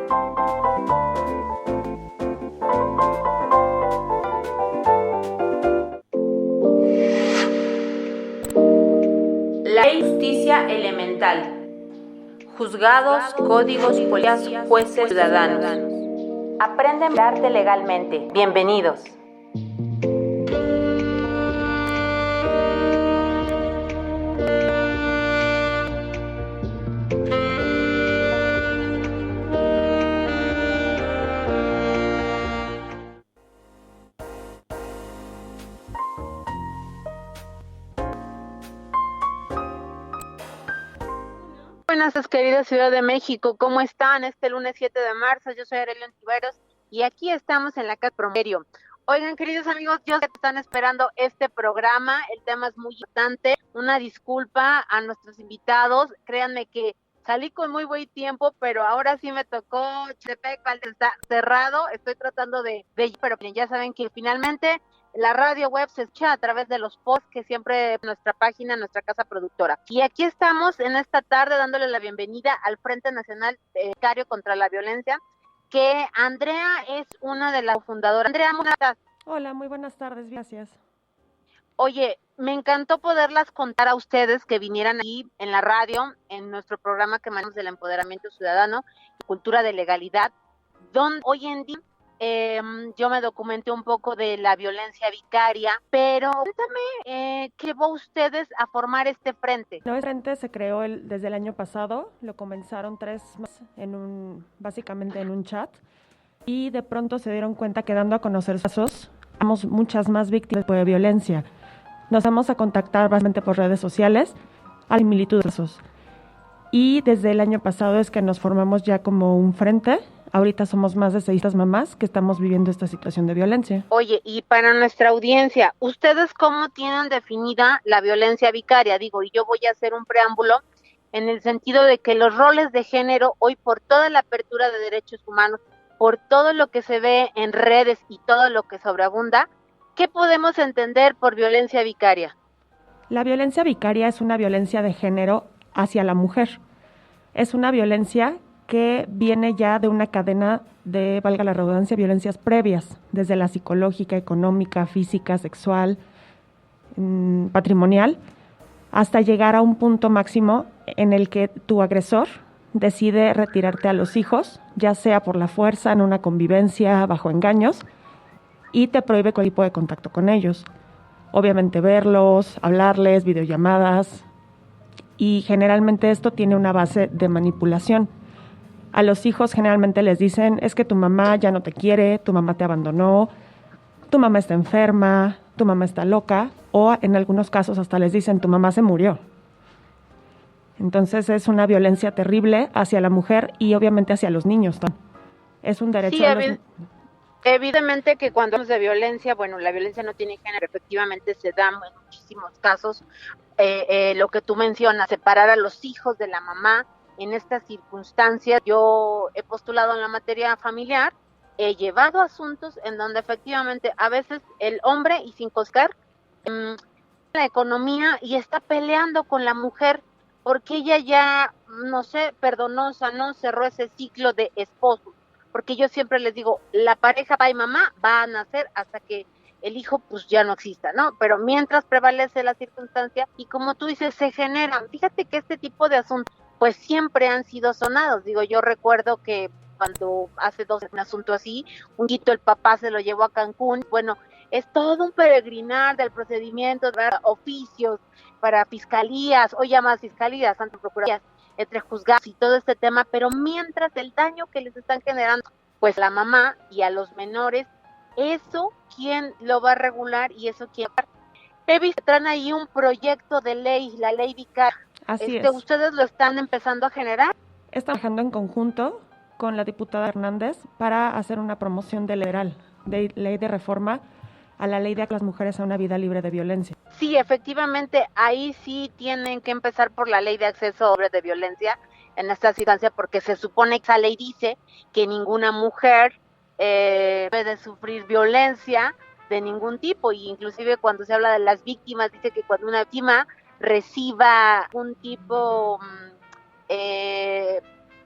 La justicia elemental. Juzgados, códigos, policías, jueces, ciudadanos. Aprenden a arte legalmente. Bienvenidos. Buenas tardes, querida Ciudad de México, ¿cómo están? Este lunes 7 de marzo, yo soy Arely Ontiveros y aquí estamos en la Casa Promedio. Oigan, queridos amigos, yo sé que están esperando este programa, el tema es muy importante, una disculpa a nuestros invitados, créanme que salí con muy buen tiempo, pero ahora sí me tocó Chepec, está cerrado, estoy tratando pero ya saben que finalmente la radio web se escucha a través de los posts que siempre nuestra página, nuestra casa productora. Y aquí estamos en esta tarde dándole la bienvenida al Frente Nacional Vicario contra la Violencia, que Andrea es una de las fundadoras. Andrea, ¿cómo estás? Hola, muy buenas tardes, gracias. Oye, me encantó poderlas contar a ustedes que vinieran aquí en la radio, en nuestro programa que manejamos del empoderamiento ciudadano y cultura de legalidad, donde hoy en día yo me documenté un poco de la violencia vicaria, pero cuéntame, ¿qué llevó a ustedes a formar este frente? No, este frente se creó desde el año pasado, lo comenzaron 3 más básicamente en un chat, y de pronto se dieron cuenta que dando a conocer casos, tenemos muchas más víctimas de violencia. Nos vamos a contactar básicamente por redes sociales a la similitud de casos. Y desde el año pasado es que nos formamos ya como un frente. Ahorita somos más de 600 mamás que estamos viviendo esta situación de violencia. Oye, y para nuestra audiencia, ¿ustedes cómo tienen definida la violencia vicaria? Digo, y yo voy a hacer un preámbulo en el sentido de que los roles de género, hoy por toda la apertura de derechos humanos, por todo lo que se ve en redes y todo lo que sobreabunda, ¿qué podemos entender por violencia vicaria? La violencia vicaria es una violencia de género hacia la mujer. Es una violencia que viene ya de una cadena de, valga la redundancia, violencias previas, desde la psicológica, económica, física, sexual, patrimonial, hasta llegar a un punto máximo en el que tu agresor decide retirarte a los hijos, ya sea por la fuerza, en una convivencia, bajo engaños, y te prohíbe cualquier tipo de contacto con ellos. Obviamente verlos, hablarles, videollamadas, y generalmente esto tiene una base de manipulación. A los hijos generalmente les dicen, es que tu mamá ya no te quiere, tu mamá te abandonó, tu mamá está enferma, tu mamá está loca, o en algunos casos hasta les dicen, tu mamá se murió. Entonces es una violencia terrible hacia la mujer y obviamente hacia los niños también. Es un derecho a los... Evidentemente que cuando hablamos de violencia, bueno, la violencia no tiene género, efectivamente se da en muchísimos casos, lo que tú mencionas, separar a los hijos de la mamá. En estas circunstancias yo he postulado en la materia familiar, he llevado asuntos en donde efectivamente a veces el hombre, y sin coscar, la economía y está peleando con la mujer porque ella ya, no sé, perdonó, sanó, cerró ese ciclo de esposo. Porque yo siempre les digo, la pareja papá y mamá va a nacer hasta que el hijo pues ya no exista, ¿no? Pero mientras prevalece la circunstancia y como tú dices, se generan. Fíjate que este tipo de asuntos pues siempre han sido sonados. Digo, yo recuerdo que cuando hace 2 un asunto así, un hito el papá se lo llevó a Cancún. Bueno, es todo un peregrinar del procedimiento, de oficios para fiscalías, o llamadas fiscalías, ante procuradurías, entre juzgados y todo este tema, pero mientras el daño que les están generando, pues a la mamá y a los menores, eso, ¿quién lo va a regular? Y eso, ¿quién va a... He visto que traen ahí un proyecto de ley, la ley vicaria. Así es. ¿Ustedes lo están empezando a generar? Estamos trabajando en conjunto con la diputada Hernández para hacer una promoción de ley de reforma a la ley de las mujeres a una vida libre de violencia. Sí, efectivamente, ahí sí tienen que empezar por la ley de acceso libre de violencia en esta circunstancia, porque se supone que esa ley dice que ninguna mujer puede sufrir violencia de ningún tipo, y inclusive cuando se habla de las víctimas, dice que cuando una víctima reciba un tipo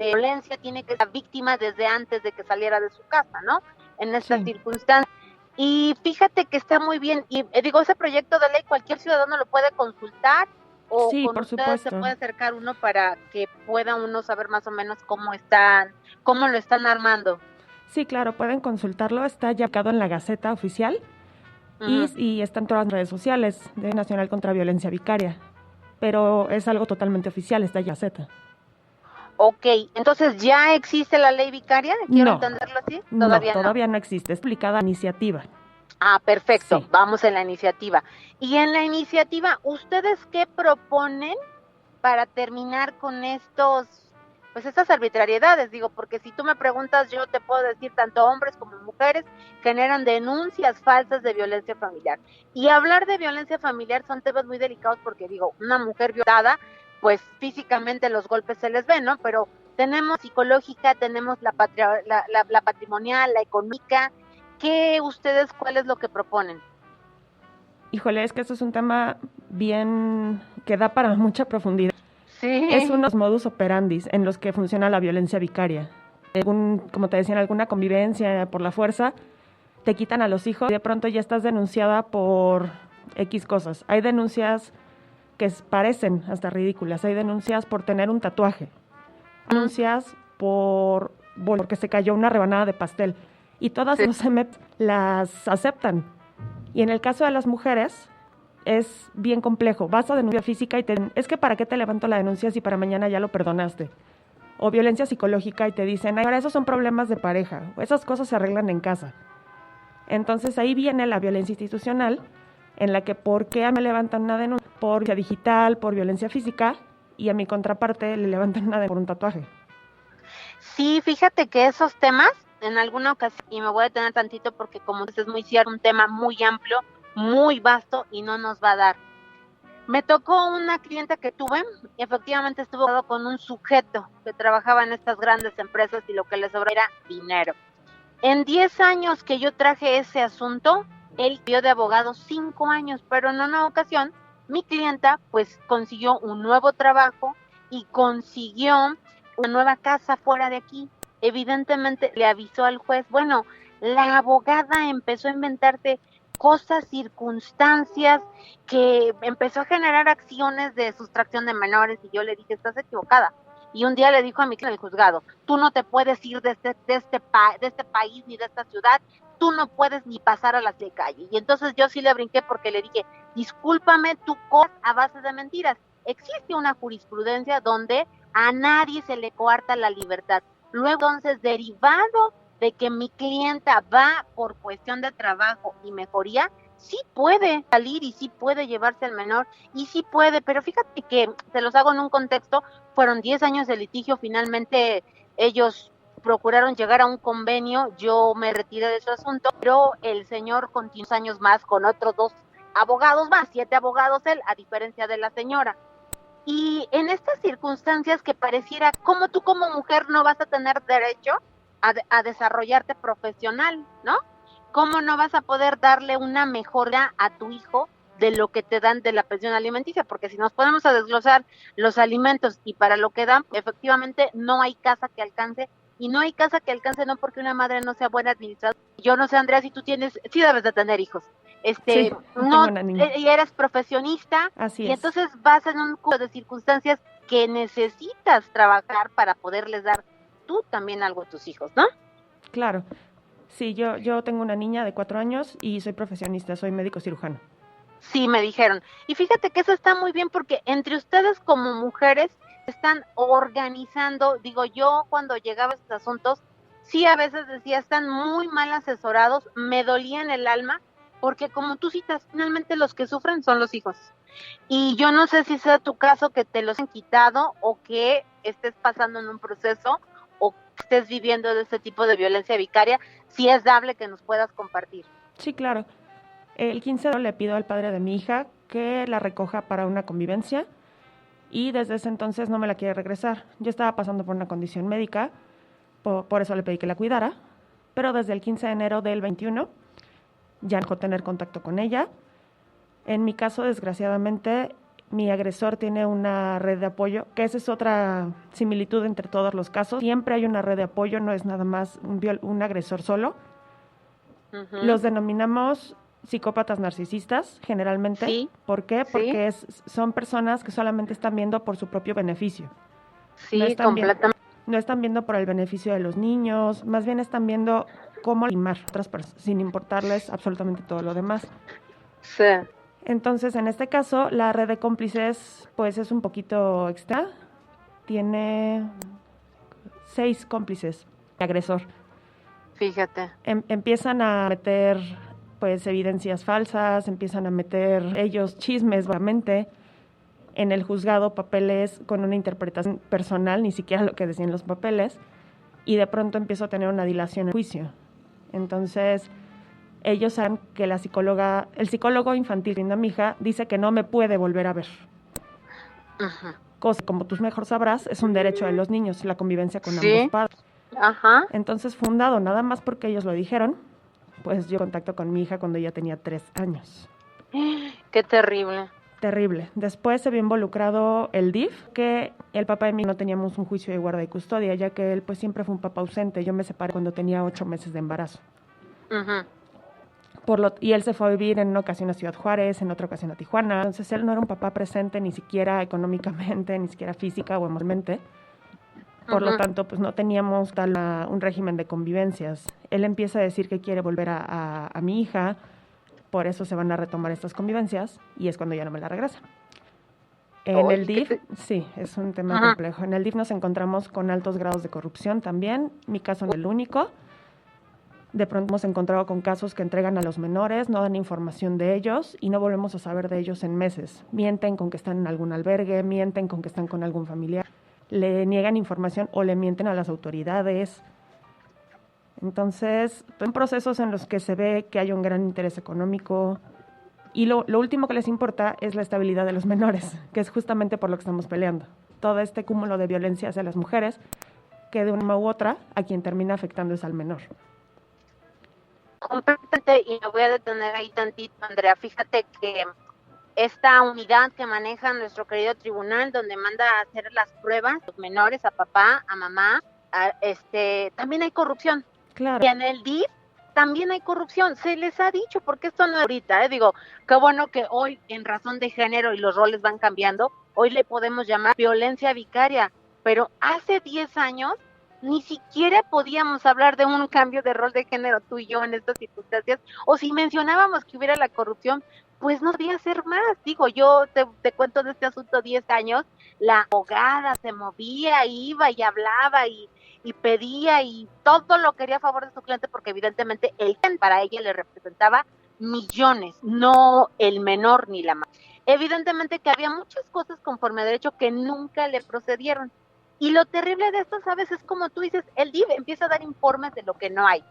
violencia tiene que ser víctima desde antes de que saliera de su casa, ¿no? En estas circunstancias. Y fíjate que está muy bien. Y digo, ese proyecto de ley cualquier ciudadano lo puede consultar o Sí, con por ustedes supuesto. se puede acercar uno para que pueda uno saber más o menos cómo lo están armando. Sí, claro, pueden consultarlo. Está ya publicado en la Gaceta Oficial y está en todas las redes sociales de Nacional contra Violencia Vicaria. Pero es algo totalmente oficial, está en la Gaceta. Ok, entonces ¿ya existe la ley vicaria? Quiero No, entenderlo así. todavía no existe. Es publicada iniciativa. Ah, perfecto. Sí. Vamos en la iniciativa. Y en la iniciativa, ¿ustedes qué proponen para terminar con estas arbitrariedades? Digo, porque si tú me preguntas, yo te puedo decir, tanto hombres como mujeres generan denuncias falsas de violencia familiar. Y hablar de violencia familiar son temas muy delicados porque, digo, una mujer violada, pues físicamente los golpes se les ven, ¿no? Pero tenemos psicológica, tenemos la patrimonial, la económica. ¿Cuál es lo que proponen? Híjole, es que esto es un tema bien que da para mucha profundidad. Sí. Es unos modus operandis en los que funciona la violencia vicaria. Como te decía, en alguna convivencia por la fuerza, te quitan a los hijos y de pronto ya estás denunciada por X cosas. Hay denuncias que parecen hasta ridículas. Hay denuncias por tener un tatuaje. Hay denuncias porque se cayó una rebanada de pastel. Y todas los CEMEP las aceptan. Y en el caso de las mujeres es bien complejo. Vas a denuncia física y es que ¿para qué te levanto la denuncia si para mañana ya lo perdonaste? O violencia psicológica y te dicen, ay, ahora esos son problemas de pareja. Esas cosas se arreglan en casa. Entonces ahí viene la violencia institucional, en la que ¿por qué me levantan una denuncia? Por violencia digital, por violencia física, y a mi contraparte le levantan una denuncia por un tatuaje. Sí, fíjate que esos temas, en alguna ocasión, y me voy a detener tantito porque como dices, es muy cierto, un tema muy amplio, muy vasto y no nos va a dar. Me tocó una clienta que tuve, y efectivamente estuvo con un sujeto que trabajaba en estas grandes empresas y lo que le sobraba era dinero. En 10 años que yo traje ese asunto, él dio de abogado 5 años, pero en una ocasión mi clienta pues consiguió un nuevo trabajo y consiguió una nueva casa fuera de aquí. Evidentemente le avisó al juez. Bueno, la abogada empezó a inventarse cosas, circunstancias, que empezó a generar acciones de sustracción de menores y yo le dije, estás equivocada. Y un día le dijo a mi cliente, el juzgado, tú no te puedes ir de este país ni de esta ciudad, tú no puedes ni pasar a la calle. Y entonces yo sí le brinqué porque le dije, discúlpame, tú corres a base de mentiras. Existe una jurisprudencia donde a nadie se le coarta la libertad. Luego, entonces, derivado de que mi clienta va por cuestión de trabajo y mejoría, sí puede salir y sí puede llevarse al menor y sí puede, pero fíjate que se los hago en un contexto, fueron 10 años de litigio, finalmente ellos procuraron llegar a un convenio, yo me retiré de su asunto, pero el señor continuó años más con otros 2 abogados más, 7 abogados él, a diferencia de la señora. Y en estas circunstancias que pareciera, como tú como mujer no vas a tener derecho a desarrollarte profesional, ¿no? ¿Cómo no vas a poder darle una mejora a tu hijo de lo que te dan de la pensión alimenticia? Porque si nos ponemos a desglosar los alimentos y para lo que dan, efectivamente no hay casa que alcance, y no hay casa que alcance no porque una madre no sea buena administradora. Yo no sé, Andrea, si tú sí debes de tener hijos. Sí, No, tengo una niña. y eres profesionista. Así y es. Entonces vas en un cúmulo de circunstancias que necesitas trabajar para poderles dar tú también algo a tus hijos, ¿no? Claro. Sí, yo tengo una niña de 4 años y soy profesionista, soy médico cirujano. Sí, me dijeron. Y fíjate que eso está muy bien porque entre ustedes como mujeres están organizando, digo, yo cuando llegaba a estos asuntos, sí a veces decía, están muy mal asesorados, me dolía en el alma, porque como tú citas, finalmente los que sufren son los hijos. Y yo no sé si sea tu caso que te los han quitado o que estés pasando en un proceso o estés viviendo de este tipo de violencia vicaria, si es dable que nos puedas compartir. Sí, claro. El 15 de enero le pido al padre de mi hija que la recoja para una convivencia y desde ese entonces no me la quiere regresar. Yo estaba pasando por una condición médica, por eso le pedí que la cuidara, pero desde el 15 de enero del 21 ya dejó tener contacto con ella. En mi caso, desgraciadamente, mi agresor tiene una red de apoyo, que esa es otra similitud entre todos los casos. Siempre hay una red de apoyo, no es nada más un agresor solo. Los denominamos psicópatas narcisistas, generalmente. Sí. ¿Por qué? Sí. Porque son personas que solamente están viendo por su propio beneficio. Sí, completamente. No están viendo por el beneficio de los niños, más bien están viendo cómo lastimar a otras personas, sin importarles absolutamente todo lo demás. Sí. Entonces, en este caso, la red de cómplices, pues es un poquito extra. Tiene 6 cómplices, agresor. Fíjate. Empiezan a meter, pues, evidencias falsas, empiezan a meter ellos chismes, obviamente, en el juzgado, papeles con una interpretación personal, ni siquiera lo que decían los papeles, y de pronto empiezo a tener una dilación en el juicio. Entonces, ellos saben que el psicólogo infantil de mi hija dice que no me puede volver a ver. Cosa, como tú mejor sabrás, es un derecho de los niños, la convivencia con ambos padres. Entonces, fundado nada más porque ellos lo dijeron, pues yo contacto con mi hija cuando ella tenía 3 años. Qué terrible. Terrible. Después se vio involucrado el DIF, que el papá y mí no teníamos un juicio de guarda y custodia, ya que él pues siempre fue un papá ausente. Yo me separé cuando tenía 8 meses de embarazo. Y él se fue a vivir en una ocasión a Ciudad Juárez, en otra ocasión a Tijuana. Entonces él no era un papá presente ni siquiera económicamente, ni siquiera física o emocionalmente. Por lo tanto, pues no teníamos un régimen de convivencias. Él empieza a decir que quiere volver a mi hija, por eso se van a retomar estas convivencias, y es cuando ya no me la regresa. En el DIF, sí, es un tema complejo. En el DIF nos encontramos con altos grados de corrupción también. Mi caso no es el único. De pronto hemos encontrado con casos que entregan a los menores, no dan información de ellos y no volvemos a saber de ellos en meses. Mienten con que están en algún albergue, mienten con que están con algún familiar, le niegan información o le mienten a las autoridades. Entonces, son procesos en los que se ve que hay un gran interés económico y lo último que les importa es la estabilidad de los menores, que es justamente por lo que estamos peleando. Todo este cúmulo de violencia hacia las mujeres, que de una u otra, a quien termina afectando es al menor. Completamente, y me voy a detener ahí tantito, Andrea. Fíjate que esta unidad que maneja nuestro querido tribunal, donde manda a hacer las pruebas, los menores, a papá, a mamá, también hay corrupción. Claro. Y en el DIF también hay corrupción, se les ha dicho, porque esto no es ahorita, digo, qué bueno que hoy, en razón de género y los roles van cambiando, hoy le podemos llamar violencia vicaria, pero hace 10 años ni siquiera podíamos hablar de un cambio de rol de género tú y yo en estas circunstancias, o si mencionábamos que hubiera la corrupción, pues no podía ser más. Digo, yo te cuento de este asunto 10 años, la abogada se movía, iba y hablaba y pedía y todo lo quería a favor de su cliente, porque evidentemente el cliente para ella le representaba millones, no el menor ni la madre. Evidentemente que había muchas cosas conforme a derecho que nunca le procedieron. Y lo terrible de esto, ¿sabes? Es como tú dices, el DIF empieza a dar informes de lo que no hay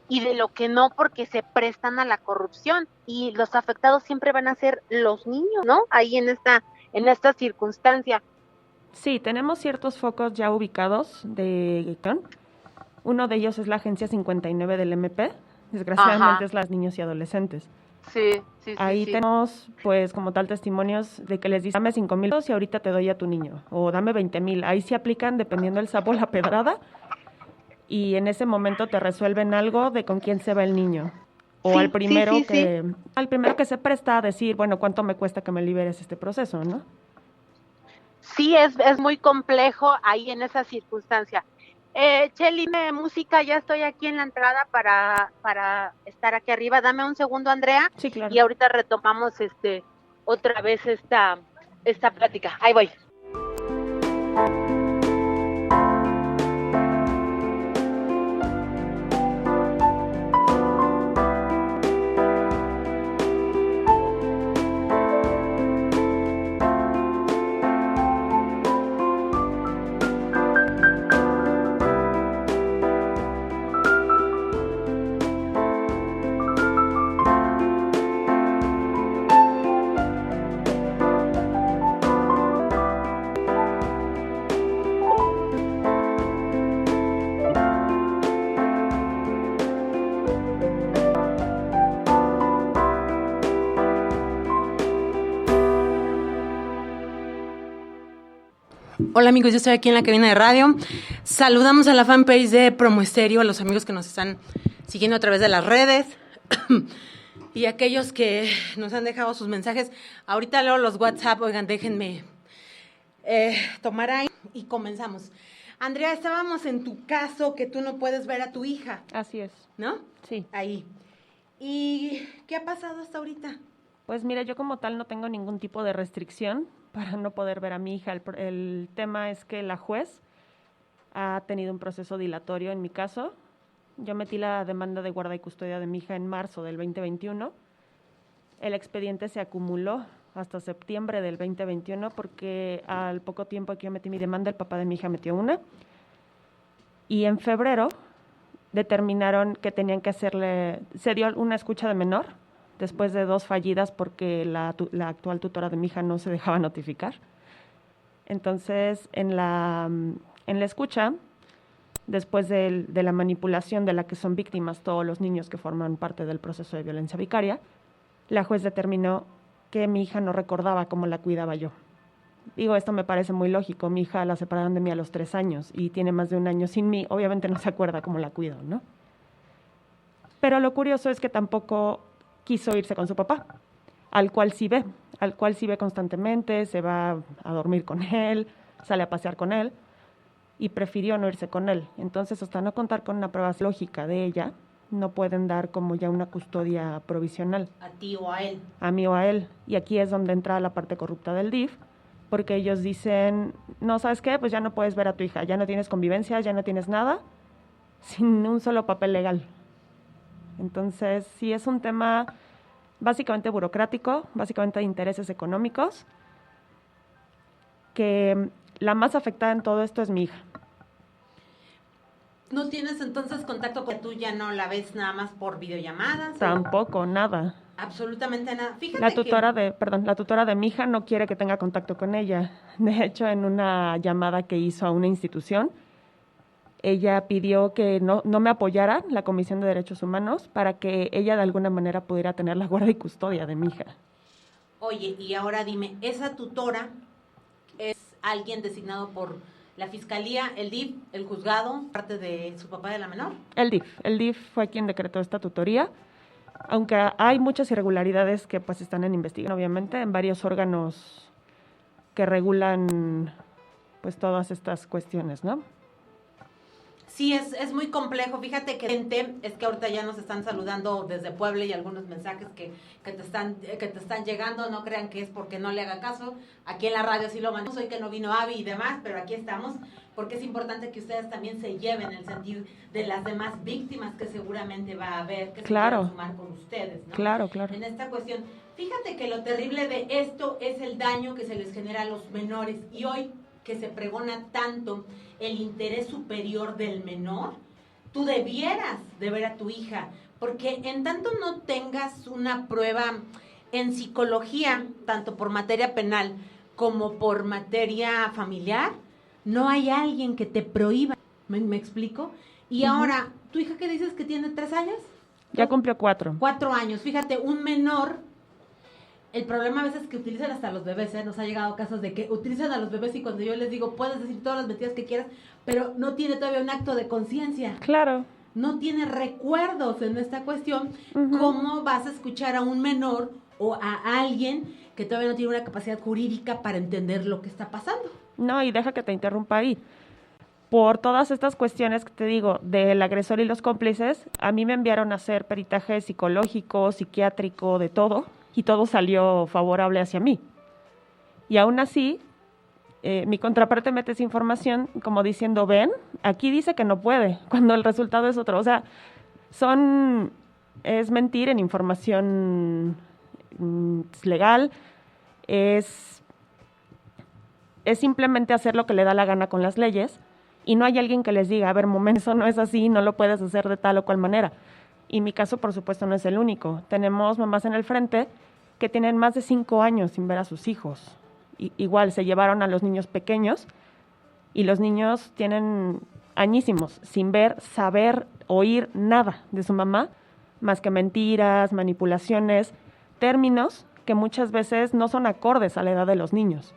y de lo que no, porque se prestan a la corrupción y los afectados siempre van a ser los niños, ¿no? Ahí en esta circunstancia. Sí, tenemos ciertos focos ya ubicados de gestión. Uno de ellos es la Agencia 59 del MP, desgraciadamente es las niños y adolescentes. Sí. Ahí tenemos, pues, como tal, testimonios de que les dicen, dame 5,000 pesos y ahorita te doy a tu niño, o dame 20,000. Ahí sí aplican, dependiendo del sapo, la pedrada, y en ese momento te resuelven algo de con quién se va el niño. O al primero que se presta a decir, bueno, ¿cuánto me cuesta que me liberes este proceso, no? Sí, es muy complejo ahí en esa circunstancia. Cheli, música, ya estoy aquí en la entrada para estar aquí arriba. Dame un segundo, Andrea. Sí, claro. Y ahorita retomamos otra vez esta plática. Ahí voy. Hola amigos, yo estoy aquí en la cabina de radio. Saludamos a la fanpage de Promo Estéreo, a los amigos que nos están siguiendo a través de las redes y aquellos que nos han dejado sus mensajes. Ahorita leo los WhatsApp, oigan, déjenme tomar ahí y comenzamos. Andrea, estábamos en tu caso que tú no puedes ver a tu hija. Así es. ¿No? Sí. Ahí. ¿Y qué ha pasado hasta ahorita? Pues mira, yo como tal no tengo ningún tipo de restricción para no poder ver a mi hija. El tema es que la juez ha tenido un proceso dilatorio en mi caso. Yo metí la demanda de guarda y custodia de mi hija en marzo del 2021. El expediente se acumuló hasta septiembre del 2021 porque al poco tiempo que yo metí mi demanda, el papá de mi hija metió una. Y en febrero determinaron que tenían que se dio una escucha de menor después de 2 fallidas porque la actual tutora de mi hija no se dejaba notificar. Entonces, en la escucha, después de la manipulación de la que son víctimas todos los niños que forman parte del proceso de violencia vicaria, la juez determinó que mi hija no recordaba cómo la cuidaba yo. Digo, esto me parece muy lógico. Mi hija la separaron de mí a los 3 años y tiene más de 1 año sin mí. Obviamente no se acuerda cómo la cuido, ¿no? Pero lo curioso es que tampoco quiso irse con su papá, al cual sí ve constantemente, se va a dormir con él, sale a pasear con él, y prefirió no irse con él. Entonces, hasta no contar con una prueba lógica de ella, no pueden dar como ya una custodia provisional. ¿A ti o a él? A mí o a él. Y aquí es donde entra la parte corrupta del DIF, porque ellos dicen, no, ¿sabes qué? Pues ya no puedes ver a tu hija, ya no tienes convivencia, ya no tienes nada, sin un solo papel legal. Entonces, sí es un tema básicamente burocrático, básicamente de intereses económicos, que la más afectada en todo esto es mi hija. ¿No tienes entonces contacto con tú? ¿Ya no la ves nada más por videollamadas? Tampoco, nada. Absolutamente nada. Fíjate la tutora de mi hija no quiere que tenga contacto con ella. De hecho, en una llamada que hizo a una institución, ella pidió que no me apoyara la Comisión de Derechos Humanos para que ella de alguna manera pudiera tener la guarda y custodia de mi hija. Oye, y ahora dime, ¿esa tutora es alguien designado por la Fiscalía, el DIF, el juzgado, parte de su papá de la menor? El DIF fue quien decretó esta tutoría, aunque hay muchas irregularidades que pues están en investigación, obviamente, en varios órganos que regulan pues todas estas cuestiones, ¿no? Sí, es muy complejo. Fíjate que es que ahorita ya nos están saludando desde Puebla y algunos mensajes que te están llegando. No crean que es porque no le haga caso. Aquí en la radio sí lo mandamos. Hoy que no vino Avi y demás, pero aquí estamos porque es importante que ustedes también se lleven el sentir de las demás víctimas que seguramente va a haber, que claro, se van a sumar con ustedes, ¿no? Claro. En esta cuestión. Fíjate que lo terrible de esto es el daño que se les genera a los menores. Y hoy que se pregona tanto el interés superior del menor, tú debieras de ver a tu hija, porque en tanto no tengas una prueba en psicología, tanto por materia penal como por materia familiar, no hay alguien que te prohíba. ¿Me explico? Y ahora, ¿tu hija qué dices que tiene 3 años? Ya cumplió 4. 4 años. Fíjate, un menor. El problema a veces es que utilizan hasta los bebés, Nos ha llegado casos de que utilizan a los bebés y cuando yo les digo, puedes decir todas las mentiras que quieras, pero no tiene todavía un acto de conciencia. Claro. No tiene recuerdos en esta cuestión. ¿Cómo vas a escuchar a un menor o a alguien que todavía no tiene una capacidad jurídica para entender lo que está pasando? No, y deja que te interrumpa ahí. Por todas estas cuestiones que te digo, del agresor y los cómplices, a mí me enviaron a hacer peritaje psicológico, psiquiátrico, de todo, y todo salió favorable hacia mí. Y aún así, mi contraparte mete esa información como diciendo, ven, aquí dice que no puede, cuando el resultado es otro. O sea, es mentir en información legal, es simplemente hacer lo que le da la gana con las leyes, y no hay alguien que les diga, a ver, momento, eso no es así, no lo puedes hacer de tal o cual manera. Y mi caso, por supuesto, no es el único. Tenemos mamás en el frente que tienen más de 5 años sin ver a sus hijos. Igual, se llevaron a los niños pequeños y los niños tienen añísimos sin ver, saber, oír nada de su mamá, más que mentiras, manipulaciones, términos que muchas veces no son acordes a la edad de los niños.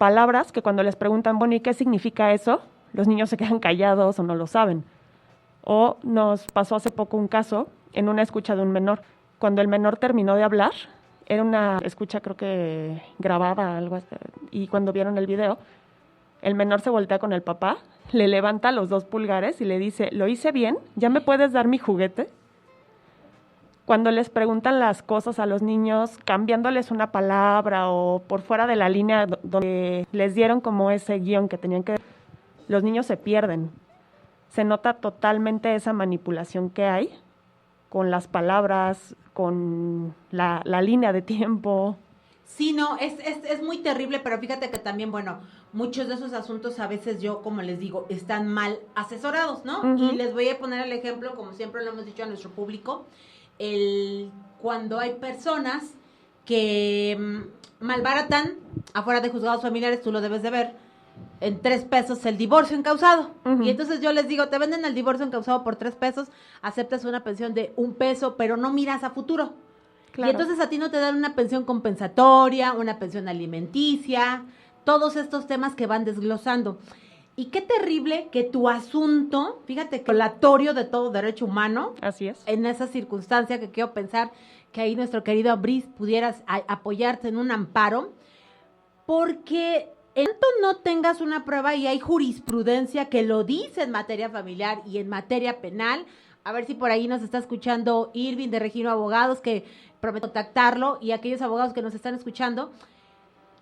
palabras que cuando les preguntan, bueno, ¿y qué significa eso? Los niños se quedan callados o no lo saben. O nos pasó hace poco un caso en una escucha de un menor. Cuando el menor terminó de hablar, era una escucha creo que grabada, algo así, y cuando vieron el video, el menor se voltea con el papá, le levanta los 2 pulgares y le dice, ¿lo hice bien? ¿Ya me puedes dar mi juguete? Cuando les preguntan las cosas a los niños, cambiándoles una palabra o por fuera de la línea donde les dieron como ese guión que tenían que... Los niños se pierden. Se nota totalmente esa manipulación que hay con las palabras, con la línea de tiempo. Sí, no, es muy terrible, pero fíjate que también, bueno, muchos de esos asuntos a veces yo, como les digo, están mal asesorados, ¿no? Y les voy a poner el ejemplo, como siempre lo hemos dicho a nuestro público, cuando hay personas que malbaratan afuera de juzgados familiares, tú lo debes de ver, en 3 pesos el divorcio encausado. Y entonces yo les digo, te venden el divorcio encausado por 3 pesos, aceptas una pensión de 1 peso, pero no miras a futuro. Claro. Y entonces a ti no te dan una pensión compensatoria, una pensión alimenticia, todos estos temas que van desglosando. Y qué terrible que tu asunto, fíjate, que violatorio de todo derecho humano. Así es. En esa circunstancia que quiero pensar que ahí nuestro querido Brice pudieras apoyarte en un amparo, porque en tanto no tengas una prueba y hay jurisprudencia que lo dice en materia familiar y en materia penal. A ver si por ahí nos está escuchando Irving de Regino Abogados, que prometo contactarlo, y aquellos abogados que nos están escuchando.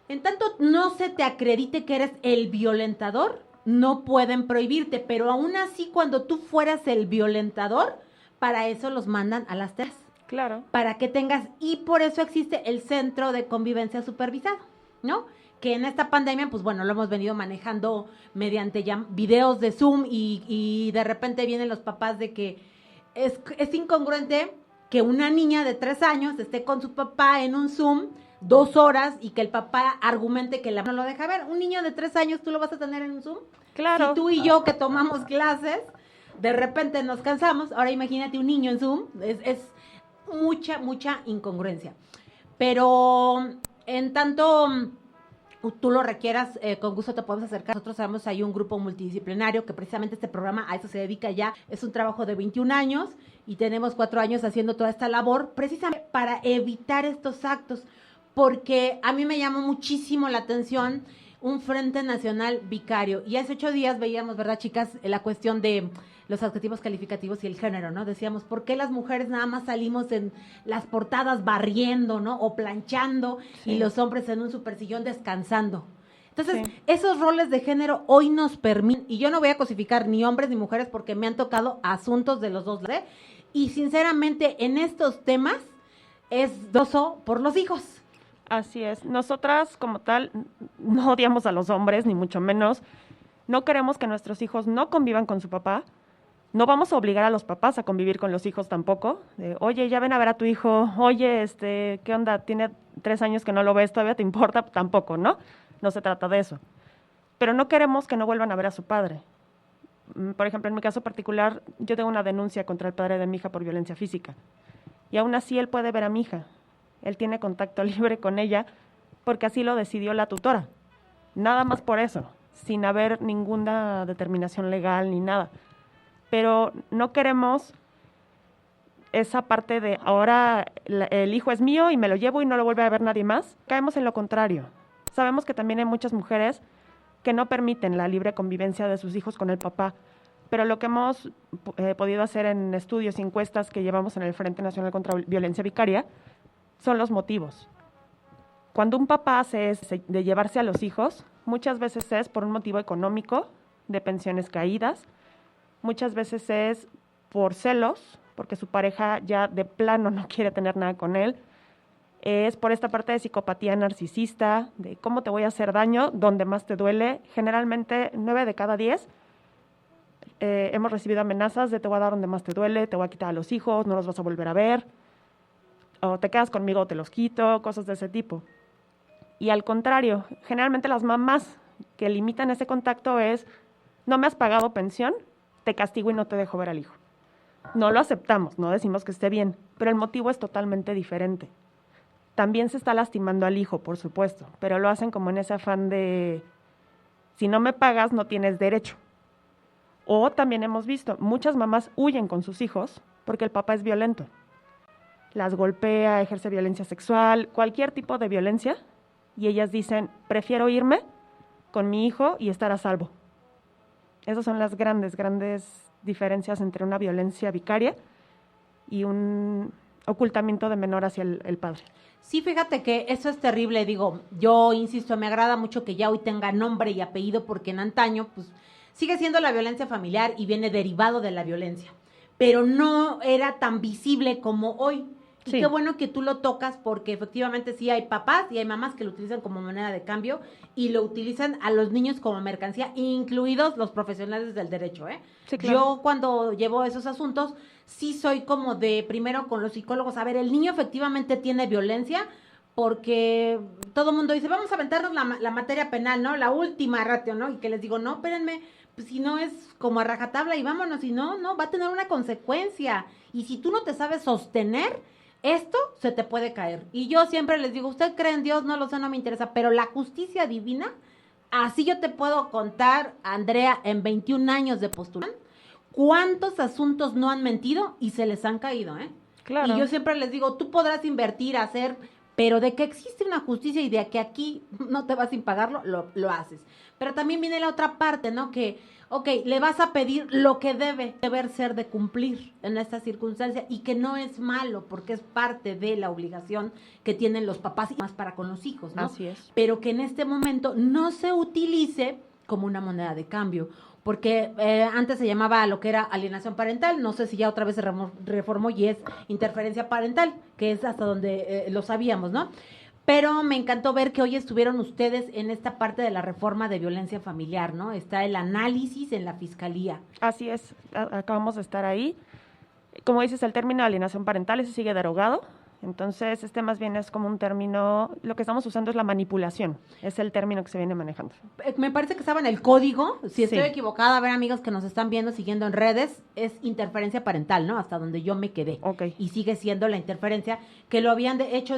En tanto no se te acredite que eres el violentador, no pueden prohibirte, pero aún así cuando tú fueras el violentador, para eso los mandan a las TERAS. Claro. Para que tengas, y por eso existe el Centro de Convivencia Supervisado, ¿no? Que en esta pandemia, pues bueno, lo hemos venido manejando mediante ya videos de Zoom y de repente vienen los papás de que es incongruente que una niña de 3 años esté con su papá en un Zoom 2 horas y que el papá argumente que la no lo deja ver. Un niño de 3 años, ¿tú lo vas a tener en un Zoom? Claro. Si tú y yo que tomamos clases, de repente nos cansamos, ahora imagínate un niño en Zoom, es mucha incongruencia. Pero en tanto tú lo requieras, con gusto te podemos acercar. Nosotros tenemos ahí un grupo multidisciplinario que precisamente este programa a eso se dedica ya. Es un trabajo de 21 años y tenemos 4 años haciendo toda esta labor precisamente para evitar estos actos, porque a mí me llamó muchísimo la atención un Frente Nacional Vicario. Y hace 8 días veíamos, ¿verdad, chicas?, la cuestión de los adjetivos calificativos y el género, ¿no? Decíamos, ¿por qué las mujeres nada más salimos en las portadas barriendo, ¿no? O planchando, sí, y los hombres en un supersillón descansando? Entonces, sí, esos roles de género hoy nos permiten, y yo no voy a cosificar ni hombres ni mujeres porque me han tocado asuntos de los dos, ¿eh? Y sinceramente, en estos temas es doso por los hijos. Así es. Nosotras, como tal, no odiamos a los hombres, ni mucho menos. No queremos que nuestros hijos no convivan con su papá. No vamos a obligar a los papás a convivir con los hijos tampoco. Oye, ya ven a ver a tu hijo. Oye, ¿qué onda? Tiene 3 años que no lo ves, ¿todavía te importa? Tampoco, ¿no? No se trata de eso. Pero no queremos que no vuelvan a ver a su padre. Por ejemplo, en mi caso particular, yo tengo una denuncia contra el padre de mi hija por violencia física. Y aún así él puede ver a mi hija. Él tiene contacto libre con ella porque así lo decidió la tutora. Nada más por eso, sin haber ninguna determinación legal ni nada. Pero no queremos esa parte de ahora el hijo es mío y me lo llevo y no lo vuelve a ver nadie más. Caemos en lo contrario. Sabemos que también hay muchas mujeres que no permiten la libre convivencia de sus hijos con el papá. Pero lo que hemos podido hacer en estudios y encuestas que llevamos en el Frente Nacional contra Violencia Vicaria son los motivos. Cuando un papá hace de llevarse a los hijos, muchas veces es por un motivo económico, de pensiones caídas, muchas veces es por celos, porque su pareja ya de plano no quiere tener nada con él, es por esta parte de psicopatía narcisista, de cómo te voy a hacer daño, donde más te duele. Generalmente 9 de cada 10 hemos recibido amenazas de te voy a dar donde más te duele, te voy a quitar a los hijos, no los vas a volver a ver, o te quedas conmigo o te los quito, cosas de ese tipo. Y al contrario, generalmente las mamás que limitan ese contacto es, no me has pagado pensión, te castigo y no te dejo ver al hijo. No lo aceptamos, no decimos que esté bien, pero el motivo es totalmente diferente. también se está lastimando al hijo, por supuesto, pero lo hacen como en ese afán de, si no me pagas, no tienes derecho. O también hemos visto, muchas mamás huyen con sus hijos porque el papá es violento. Las golpea, ejerce violencia sexual, cualquier tipo de violencia, y ellas dicen, prefiero irme con mi hijo y estar a salvo. Esas son las grandes diferencias entre una violencia vicaria y un ocultamiento de menor hacia el padre. Sí, fíjate que eso es terrible, digo, yo insisto, me agrada mucho que ya hoy tenga nombre y apellido, porque en antaño, pues, sigue siendo la violencia familiar y viene derivado de la violencia, pero no era tan visible como hoy. Y Sí. qué bueno que tú lo tocas, porque efectivamente sí hay papás y hay mamás que lo utilizan como moneda de cambio y lo utilizan a los niños como mercancía, incluidos los profesionales del derecho, ¿eh? Sí, claro. Yo cuando llevo esos asuntos, sí soy como de primero con los psicólogos, a ver, el niño efectivamente tiene violencia, porque todo el mundo dice, vamos a aventarnos la materia penal, ¿no? La última ratio, ¿no? Y que les digo, no, espérenme, pues si no es como a rajatabla y vámonos, si no, va a tener una consecuencia. Y si tú no te sabes sostener, esto se te puede caer. Y yo siempre les digo, usted cree en Dios, no lo sé, no me interesa, pero la justicia divina, así yo te puedo contar, Andrea, en 21 años de postulación, cuántos asuntos no han mentido y se les han caído, ¿eh? Claro. Y yo siempre les digo, tú podrás invertir, hacer, pero de que existe una justicia y de que aquí no te vas sin pagarlo, lo haces. Pero también viene la otra parte, ¿no? Que, ok, le vas a pedir lo que deber ser de cumplir en esta circunstancia, y que no es malo, porque es parte de la obligación que tienen los papás y más para con los hijos, ¿no? Así es. Pero que en este momento no se utilice como una moneda de cambio, porque antes se llamaba lo que era alienación parental, no sé si ya otra vez se reformó y es interferencia parental, que es hasta donde lo sabíamos, ¿no? Pero me encantó ver que hoy estuvieron ustedes en esta parte de la reforma de violencia familiar, ¿no? Está el análisis en la fiscalía. Así es, acabamos de estar ahí. Como dices, el término alienación parental, ese sigue derogado. Entonces, este más bien es como un término, lo que estamos usando es la manipulación, es el término que se viene manejando. Me parece que estaba en el código, si estoy Sí. equivocada, a ver, amigos que nos están viendo, siguiendo en redes, es interferencia parental, ¿no? Hasta donde yo me quedé. Ok. Y sigue siendo la interferencia, que lo habían de hecho,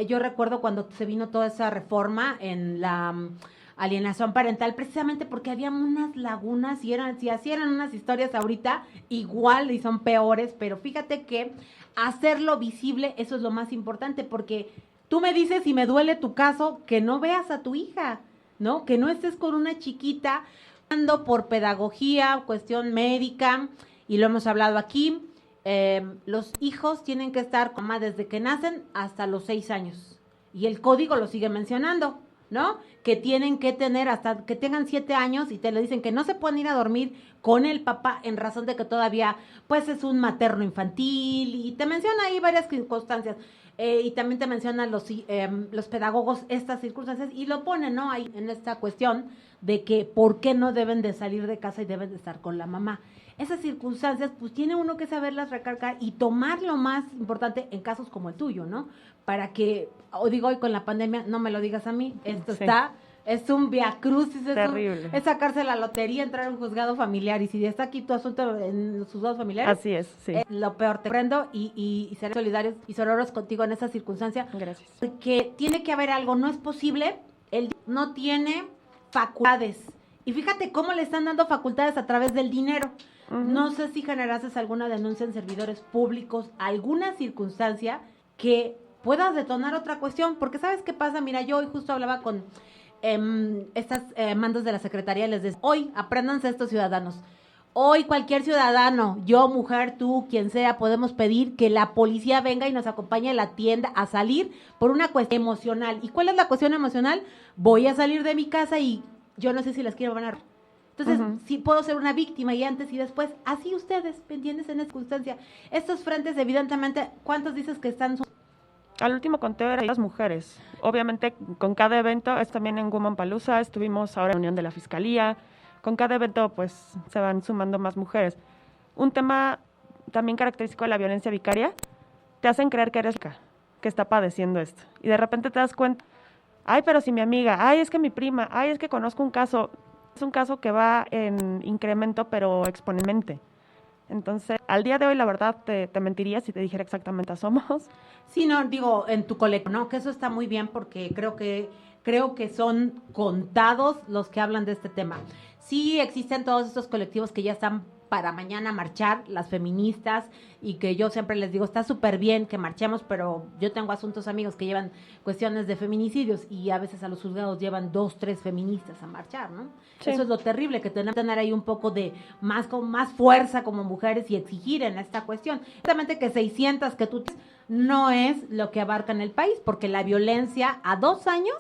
yo recuerdo cuando se vino toda esa reforma en la alienación parental, precisamente porque había unas lagunas y si así eran unas historias ahorita, igual y son peores, pero fíjate que hacerlo visible, eso es lo más importante, porque tú me dices, y me duele tu caso, que no veas a tu hija, ¿no? Que no estés con una chiquita por pedagogía, cuestión médica, y lo hemos hablado aquí, los hijos tienen que estar con mamá desde que nacen hasta los 6 años, y el código lo sigue mencionando, ¿no? Que tienen que tener hasta que tengan 7 años, y te le dicen que no se pueden ir a dormir con el papá en razón de que todavía, pues, es un materno infantil, y te menciona ahí varias circunstancias, y también te mencionan los pedagogos estas circunstancias, y lo ponen, ¿no? Ahí en esta cuestión de que por qué no deben de salir de casa y deben de estar con la mamá. Esas circunstancias, pues tiene uno que saberlas recargar y tomar lo más importante en casos como el tuyo, ¿no? Para que, digo, hoy con la pandemia, no me lo digas a mí, esto Sí. es un viacrucis, Terrible. es sacarse la lotería, entrar a un juzgado familiar, y si está aquí tu asunto en los juzgados familiares, Así es, sí. lo peor. Te prendo y seré solidarios y sororos contigo en esa circunstancia, Gracias. porque tiene que haber algo, no es posible, él no tiene facultades, y fíjate cómo le están dando facultades a través del dinero. Ujú. No sé si generases alguna denuncia en servidores públicos, alguna circunstancia que pueda detonar otra cuestión, porque ¿sabes qué pasa? Mira, yo hoy justo hablaba con estas mandos de la Secretaría y les decía, hoy apréndanse estos ciudadanos. Hoy cualquier ciudadano, yo, mujer, tú, quien sea, podemos pedir que la policía venga y nos acompañe a la tienda a salir por una cuestión emocional. ¿Y cuál es la cuestión emocional? Voy a salir de mi casa y yo no sé si las quiero ganar. Entonces, sí puedo ser una víctima, y antes y después, así ustedes, ¿me entiendes? En esta circunstancia. Estos frentes, evidentemente, ¿cuántos dices que están? Al último conteo eran las mujeres. Obviamente, con cada evento, es también en Womanpalooza, estuvimos ahora en reunión de la Fiscalía. Con cada evento, pues, se van sumando más mujeres. Un tema también característico de la violencia vicaria, te hacen creer que eres la que está padeciendo esto. Y de repente te das cuenta, ay, pero si mi amiga, ay, es que mi prima, ay, es que conozco un caso. Es un caso que va en incremento, pero exponencialmente. Entonces, al día de hoy, la verdad, te mentiría si te dijera exactamente a Somos. Sí, no, digo, en tu colegio, ¿no? Que eso está muy bien porque creo que son contados los que hablan de este tema. Sí existen todos estos colectivos que ya están para mañana marchar, las feministas, y que yo siempre les digo, está súper bien que marchemos, pero yo tengo asuntos amigos que llevan cuestiones de feminicidios y a veces a los juzgados llevan 2, 3 feministas a marchar, ¿no? Sí. Eso es lo terrible, que tenemos que tener ahí un poco de con más fuerza como mujeres y exigir en esta cuestión. Exactamente que 600 que tú no es lo que abarca en el país, porque la violencia a 2 años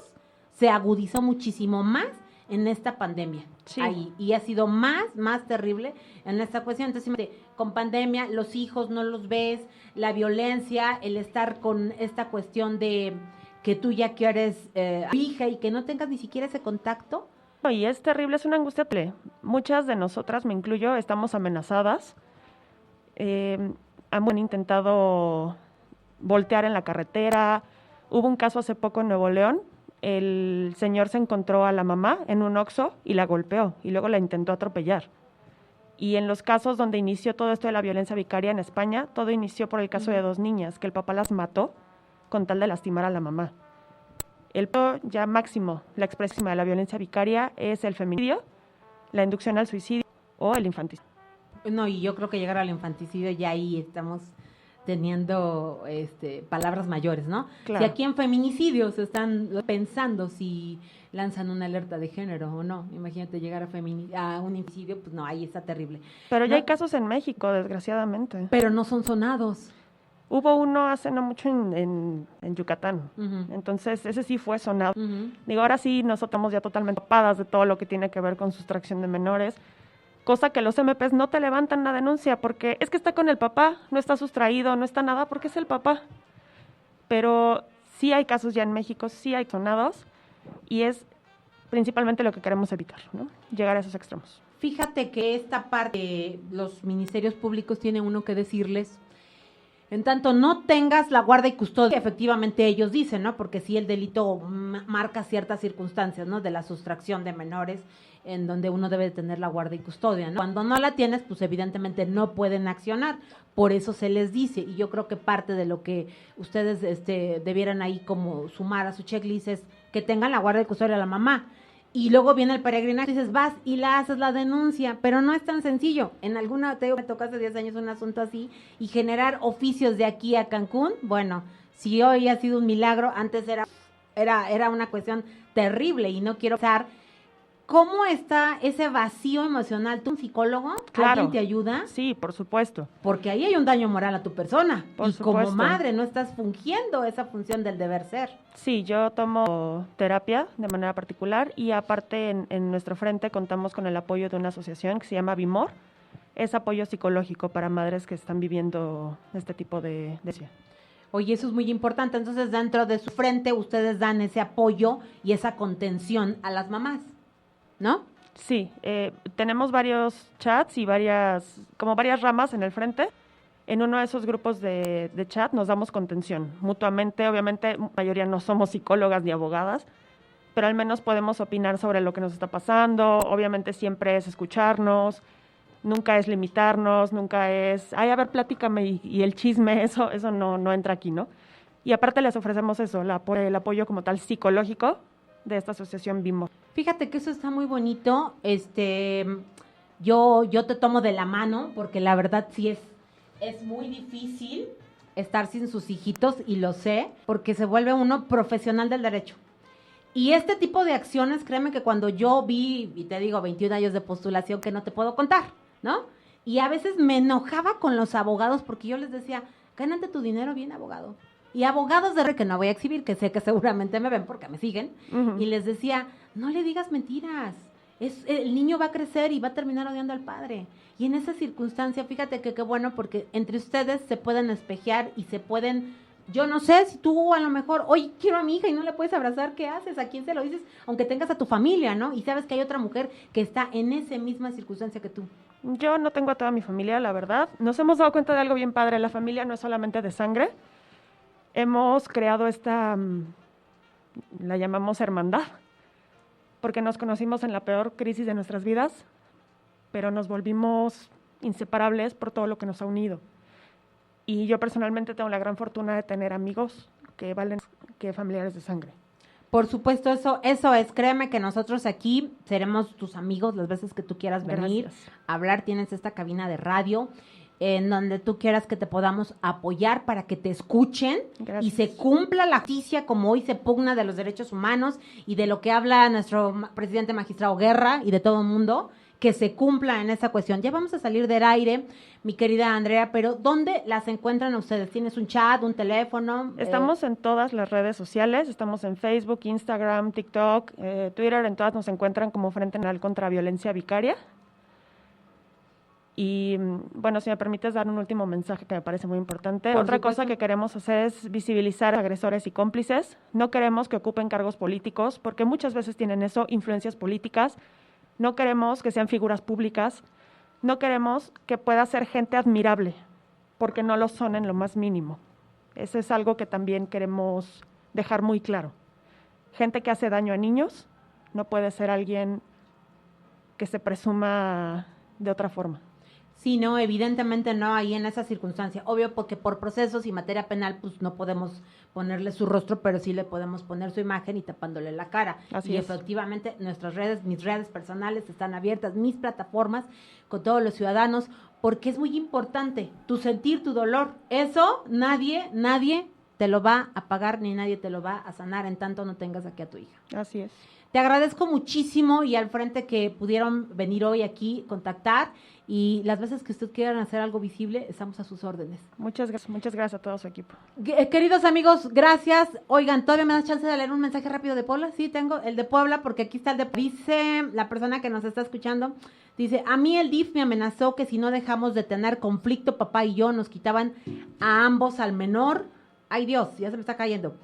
se agudizó muchísimo más en esta pandemia. Sí. Ahí, y ha sido más terrible en esta cuestión. Entonces, con pandemia, los hijos no los ves, la violencia, el estar con esta cuestión de que tú ya quieres hija y que no tengas ni siquiera ese contacto. Y es terrible, es una angustia terrible. Muchas de nosotras, me incluyo, estamos amenazadas. Han intentado voltear en la carretera. Hubo un caso hace poco en Nuevo León. El señor se encontró a la mamá en un Oxxo y la golpeó y luego la intentó atropellar. Y en los casos donde inició todo esto de la violencia vicaria en España, todo inició por el caso de 2 niñas, que el papá las mató con tal de lastimar a la mamá. El ya máximo, la expresión de la violencia vicaria es el feminicidio, la inducción al suicidio o el infanticidio. No, y yo creo que llegar al infanticidio ya ahí estamos teniendo palabras mayores, ¿no? Claro. Si aquí en feminicidios están pensando si lanzan una alerta de género o no, imagínate llegar a un infanticidio, pues no, ahí está terrible. Pero no, ya hay casos en México, desgraciadamente. Pero no son sonados. Hubo uno hace no mucho en Yucatán, entonces ese sí fue sonado. Digo, ahora sí nosotros estamos ya totalmente tapadas de todo lo que tiene que ver con sustracción de menores, cosa que los MPs no te levantan la denuncia porque es que está con el papá, no está sustraído, no está nada porque es el papá. Pero sí hay casos ya en México, sí hay sonados y es principalmente lo que queremos evitar, ¿no? Llegar a esos extremos. Fíjate que esta parte, los ministerios públicos tienen uno que decirles. En tanto no tengas la guarda y custodia, efectivamente ellos dicen, ¿no? Porque sí el delito marca ciertas circunstancias, ¿no? De la sustracción de menores, en donde uno debe tener la guarda y custodia, ¿no? Cuando no la tienes, pues evidentemente no pueden accionar, por eso se les dice, y yo creo que parte de lo que ustedes debieran ahí como sumar a su checklist es que tengan la guarda y custodia de la mamá. Y luego viene el peregrinaje y dices, vas y la haces la denuncia, pero no es tan sencillo. En alguna, te digo, me tocó hace 10 años un asunto así, y generar oficios de aquí a Cancún, bueno, si hoy ha sido un milagro, antes era una cuestión terrible, y no quiero pensar cómo está ese vacío emocional. ¿Tú, un psicólogo? Claro. ¿Alguien te ayuda? Sí, por supuesto. Porque ahí hay un daño moral a tu persona, Por y supuesto. como madre no estás fungiendo esa función del deber ser. Sí, yo tomo terapia de manera particular y aparte en nuestro frente contamos con el apoyo de una asociación que se llama Vimor. Es apoyo psicológico para madres que están viviendo este tipo de Oye, eso es muy importante. Entonces, dentro de su frente, ustedes dan ese apoyo y esa contención a las mamás, ¿no? Sí, tenemos varios chats y varias ramas en el frente. En uno de esos grupos de chat nos damos contención mutuamente. Obviamente, la mayoría no somos psicólogas ni abogadas, pero al menos podemos opinar sobre lo que nos está pasando. Obviamente siempre es escucharnos, nunca es limitarnos, nunca es, ay, a ver, platícame y el chisme, eso no entra aquí, ¿no? Y aparte les ofrecemos eso, el apoyo como tal psicológico de esta asociación Bimbo. Fíjate que eso está muy bonito. Yo te tomo de la mano porque la verdad sí es muy difícil estar sin sus hijitos y lo sé porque se vuelve uno profesional del derecho. Y este tipo de acciones, créeme que cuando yo vi, y te digo, 21 años de postulación que no te puedo contar, ¿no? Y a veces me enojaba con los abogados porque yo les decía, gánate tu dinero bien, abogado. Y abogados de que no voy a exhibir, que sé que seguramente me ven porque me siguen, y les decía, no le digas mentiras. El niño va a crecer y va a terminar odiando al padre. Y en esa circunstancia, fíjate que qué bueno, porque entre ustedes se pueden espejear y se pueden, yo no sé, si tú a lo mejor, oye, quiero a mi hija y no la puedes abrazar, ¿qué haces? ¿A quién se lo dices? Aunque tengas a tu familia, ¿no? Y sabes que hay otra mujer que está en esa misma circunstancia que tú. Yo no tengo a toda mi familia, la verdad. Nos hemos dado cuenta de algo bien padre. La familia no es solamente de sangre. Hemos creado la llamamos hermandad, porque nos conocimos en la peor crisis de nuestras vidas, pero nos volvimos inseparables por todo lo que nos ha unido. Y yo personalmente tengo la gran fortuna de tener amigos que valen que familiares de sangre. Por supuesto, eso es, créeme que nosotros aquí seremos tus amigos las veces que tú quieras venir, Gracias. hablar, tienes esta cabina de radio en donde tú quieras que te podamos apoyar para que te escuchen. Gracias. Y se cumpla la justicia como hoy se pugna de los derechos humanos y de lo que habla nuestro presidente magistrado Guerra y de todo el mundo, que se cumpla en esa cuestión. Ya vamos a salir del aire, mi querida Andrea, pero ¿dónde las encuentran ustedes? ¿Tienes un chat, un teléfono? Estamos en todas las redes sociales, estamos en Facebook, Instagram, TikTok, Twitter, en todas nos encuentran como Frente Nacional contra Violencia Vicaria. Y bueno, si me permites dar un último mensaje que me parece muy importante. Por Otra supuesto. cosa que queremos hacer es visibilizar a agresores y cómplices. No queremos que ocupen cargos políticos, porque muchas veces tienen eso, influencias políticas. No queremos que sean figuras públicas. No queremos que pueda ser gente admirable, porque no lo son en lo más mínimo. Eso es algo que también queremos dejar muy claro. Gente que hace daño a niños no puede ser alguien que se presuma de otra forma. Sí, no, evidentemente no, ahí en esa circunstancia. Obvio, porque por procesos y materia penal, pues no podemos ponerle su rostro, pero sí le podemos poner su imagen y tapándole la cara. Así y es. efectivamente, nuestras redes, mis redes personales están abiertas, mis plataformas con todos los ciudadanos, porque es muy importante tu sentir, tu dolor. Eso nadie te lo va a pagar ni nadie te lo va a sanar en tanto no tengas aquí a tu hija. Así es. Te agradezco muchísimo y al frente que pudieron venir hoy aquí, contactar, y las veces que usted quieran hacer algo visible, estamos a sus órdenes. Muchas gracias a todo su equipo. Queridos amigos, gracias. Oigan, ¿todavía me das chance de leer un mensaje rápido de Puebla? Sí, tengo el de Puebla, porque aquí está el de... Dice la persona que nos está escuchando, dice, a mí el DIF me amenazó que si no dejamos de tener conflicto, papá y yo, nos quitaban a ambos al menor. Ay Dios, ya se me está cayendo.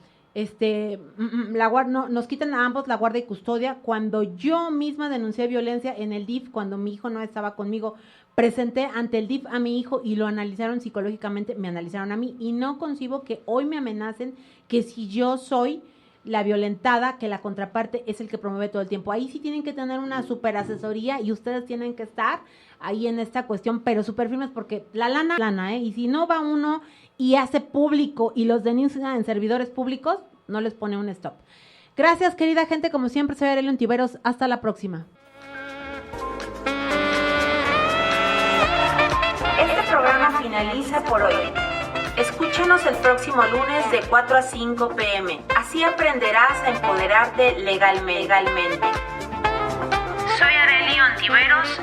Nos quitan a ambos la guardia y custodia. Cuando yo misma denuncié violencia en el DIF, cuando mi hijo no estaba conmigo, presenté ante el DIF a mi hijo y lo analizaron psicológicamente, me analizaron a mí, y no concibo que hoy me amenacen que si yo soy la violentada, que la contraparte es el que promueve todo el tiempo. Ahí sí tienen que tener una super asesoría y ustedes tienen que estar ahí en esta cuestión, pero súper firmes, porque la lana, y si no va uno y hace público y los denuncia en servidores públicos, no les pone un stop. Gracias, querida gente, como siempre, soy Arely Ontiveros, hasta la próxima. Este programa finaliza por hoy. Escúchanos el próximo lunes de 4 a 5 p.m. Así aprenderás a empoderarte legalmente. Soy Arely Ontiveros.